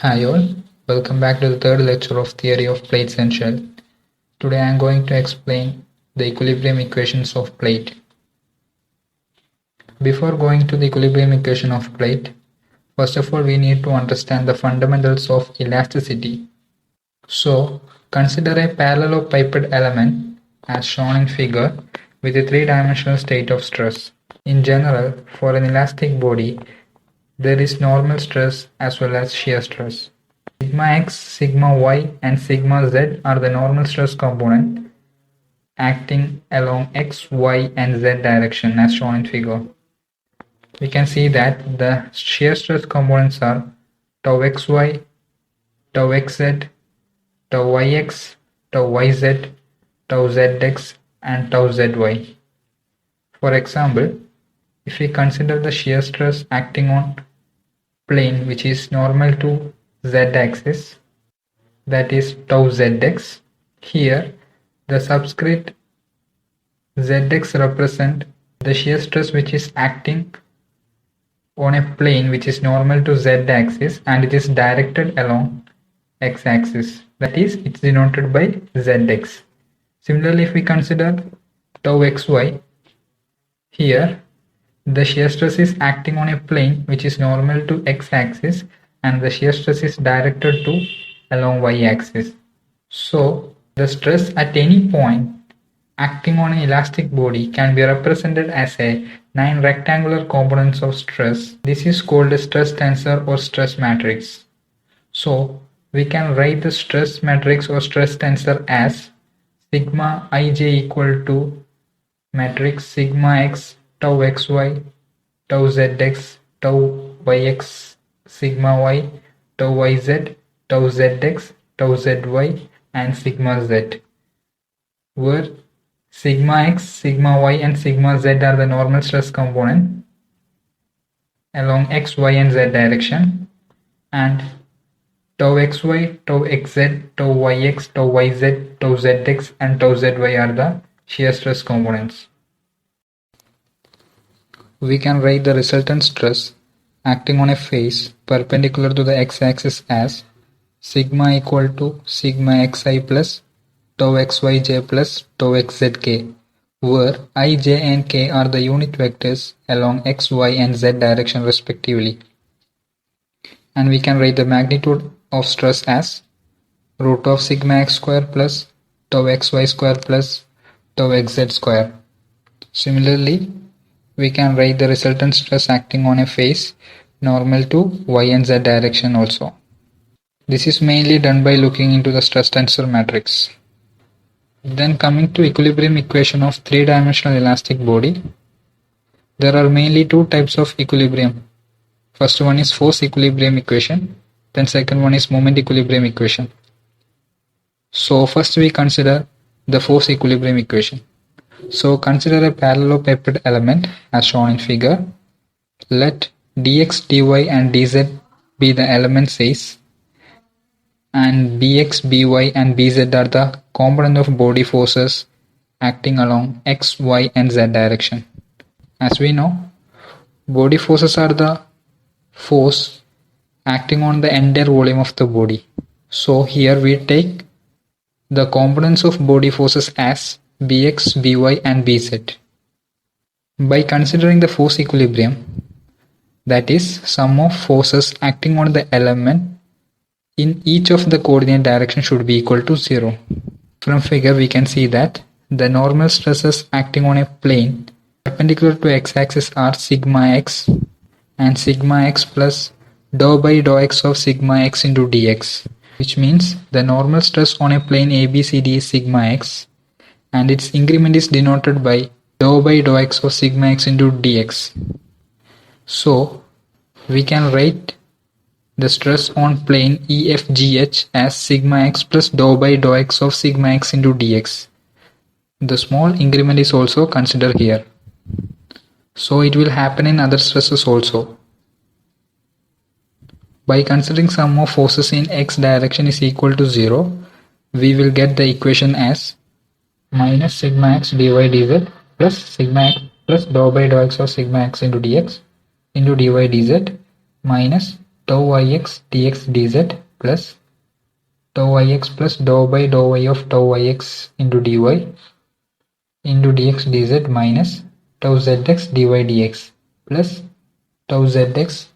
Hi all, welcome back to the third lecture of Theory of Plates and Shell. Today I am going to explain the equilibrium equations of plate. Before going to the equilibrium equation of plate, first of all we need to understand the fundamentals of elasticity. So, consider a parallelepiped element as shown in figure with a three-dimensional state of stress. In general, for an elastic body, there is normal stress as well as shear stress. Sigma x, sigma y and sigma z are the normal stress component acting along x, y and z direction as shown in figure. We can see that the shear stress components are tau xy, tau xz, tau yx, tau yz, tau zx and tau zy. For example, if we consider the shear stress acting on plane which is normal to z-axis, that is tau zx. Here, the subscript zx represent the shear stress which is acting on a plane which is normal to z-axis and it is directed along x-axis. That is, it's denoted by zx. Similarly, if we consider tau xy, here the shear stress is acting on a plane which is normal to x-axis and the shear stress is directed to along y-axis. So, the stress at any point acting on an elastic body can be represented as a 9 rectangular components of stress. This is called a stress tensor or stress matrix. So, we can write the stress matrix or stress tensor as sigma ij equal to matrix sigma x tau xy tau zx tau yx sigma y tau yz tau zx tau zy and sigma z, where sigma x, sigma y and sigma z are the normal stress component along x, y and z direction, and tau xy, tau xz, tau yx, tau yz, tau zx and tau zy are the shear stress components. We can write the resultant stress acting on a face perpendicular to the x-axis as sigma equal to sigma xi plus tau xyj plus tau xzk, where I, j and k are the unit vectors along x, y and z direction respectively. And we can write the magnitude of stress as root of sigma x square plus tau xy square plus tau xz square. Similarly, we can write the resultant stress acting on a face normal to y and z direction also. This is mainly done by looking into the stress tensor matrix. Then coming to equilibrium equation of three-dimensional elastic body, there are mainly two types of equilibrium. First one is force equilibrium equation, then second one is moment equilibrium equation. So first we consider the force equilibrium equation. So consider a parallelepiped element as shown in figure. Let dx, dy and dz be the element size, and bx, by and bz are the component of body forces acting along x, y and z direction. As we know, body forces are the force acting on the entire volume of the body. So here we take the components of body forces as bx, by and bz. By considering the force equilibrium, that is sum of forces acting on the element in each of the coordinate direction should be equal to 0. From figure we can see that the normal stresses acting on a plane perpendicular to x-axis are sigma x and sigma x plus dou by dou x of sigma x into dx, which means the normal stress on a plane ABCD is sigma x and its increment is denoted by dou by dou x of sigma x into dx. So we can write the stress on plane EFGH as sigma x plus dou by dou x of sigma x into dx. The small increment is also considered here. So it will happen in other stresses also. By considering sum of forces in x direction is equal to 0, we will get the equation as minus sigma x dy dz plus sigma x plus dou by dou x of sigma x into dx into dy dz minus tau ix dx dz plus tau ix plus dou by dou y of tau ix into dy into dx dz minus tau zx dy dx plus tau zx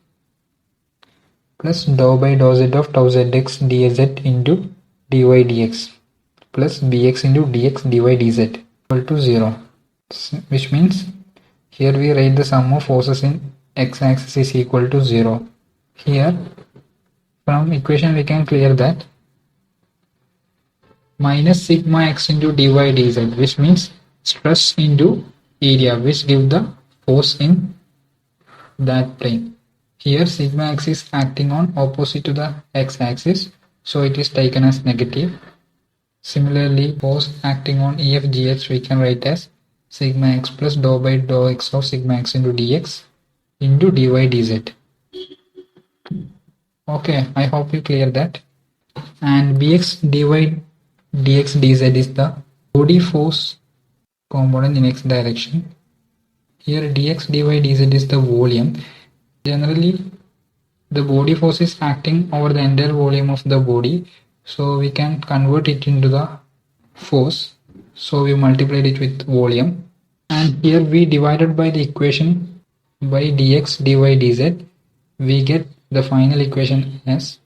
plus dou by dou z of tau zx dz into dy dx plus bx into dx dy dz equal to 0, which means here we write the sum of forces in x-axis is equal to 0. Here from equation we can clear that minus sigma x into dy dz, which means stress into area, which give the force in that plane. Here sigma x is acting on opposite to the x-axis, so it is taken as negative. Similarly, force acting on EFGH we can write as sigma x plus dou by dou x of sigma x into dx into dy dz. Okay, I hope you clear that. And bx dy dx dz is the body force component in x direction. Here dx dy dz is the volume. Generally, the body force is acting over the entire volume of the body, so we can convert it into the force. So we multiplied it with volume, and here we divided by the equation by dx dy dz. We get the final equation as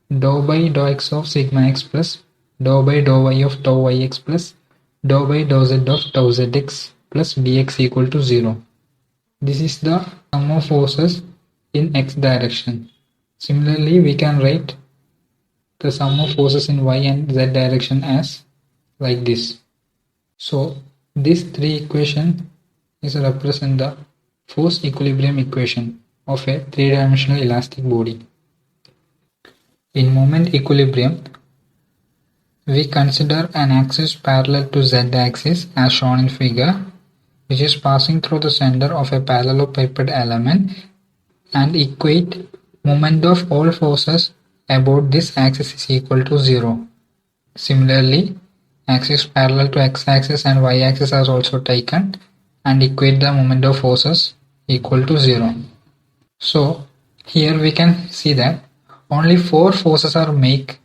dou by dou x of sigma x plus dou by dou y of tau ix plus dou by dou z of tau zx plus dx equal to 0. This is the sum of forces in x direction. Similarly, we can write the sum of forces in y and z direction as like this. So these three equations is represent the force equilibrium equation of a three-dimensional elastic body. In moment equilibrium, we consider an axis parallel to z-axis as shown in figure, which is passing through the center of a parallelepiped element, and equate moment of all forces about this axis is equal to 0. Similarly, axis parallel to x-axis and y-axis are also taken and equate the moment of forces equal to 0. So here we can see that only 4 forces are make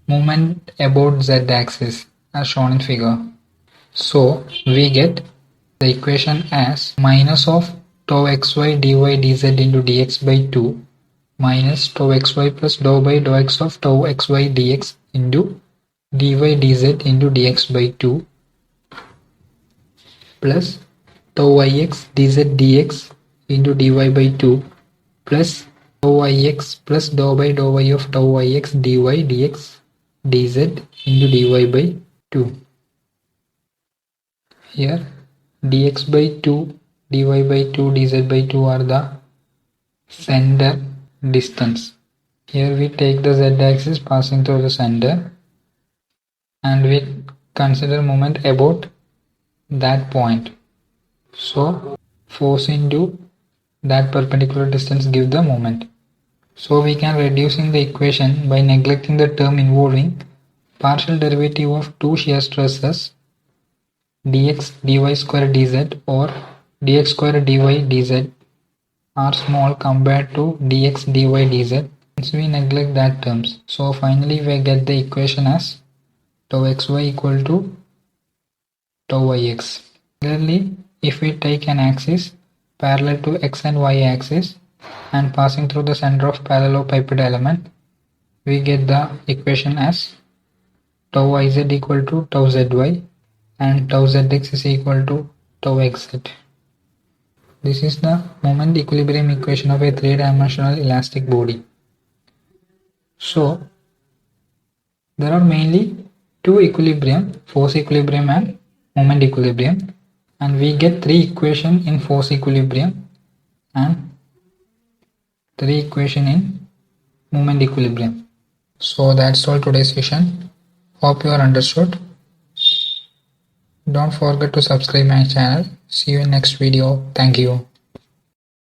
movement about z-axis as shown in figure. So we get the equation as minus of tau xy dy dz into dx by 2 minus tau xy plus dou by dou x of tau xy dx into dy dz into dx by 2 plus tau ix dz dx into dy by 2 plus tau ix plus dou by dou y of tau ix dy dx dz into dy by 2. Here dx by 2, dy by 2, dz by 2 are the center distance. Here we take the z-axis passing through the center and we consider moment about that point. So force into that perpendicular distance give the moment. So we can reducing the equation by neglecting the term involving partial derivative of two shear stresses dx dy square dz or dx square dy dz are small compared to dx dy dz. Since we neglect that terms, so finally we get the equation as tau xy equal to tau ix. Similarly, if we take an axis parallel to x and y axis and passing through the center of parallelepiped element, we get the equation as tau iz equal to tau zy and tau zx is equal to tau xz. This is the moment equilibrium equation of a three-dimensional elastic body. So there are mainly two equilibrium, force equilibrium and moment equilibrium, and we get three equations in force equilibrium and three equations in moment equilibrium. So that's all today's session. Hope you are understood. Don't forget to subscribe my channel. See you in next video. Thank you.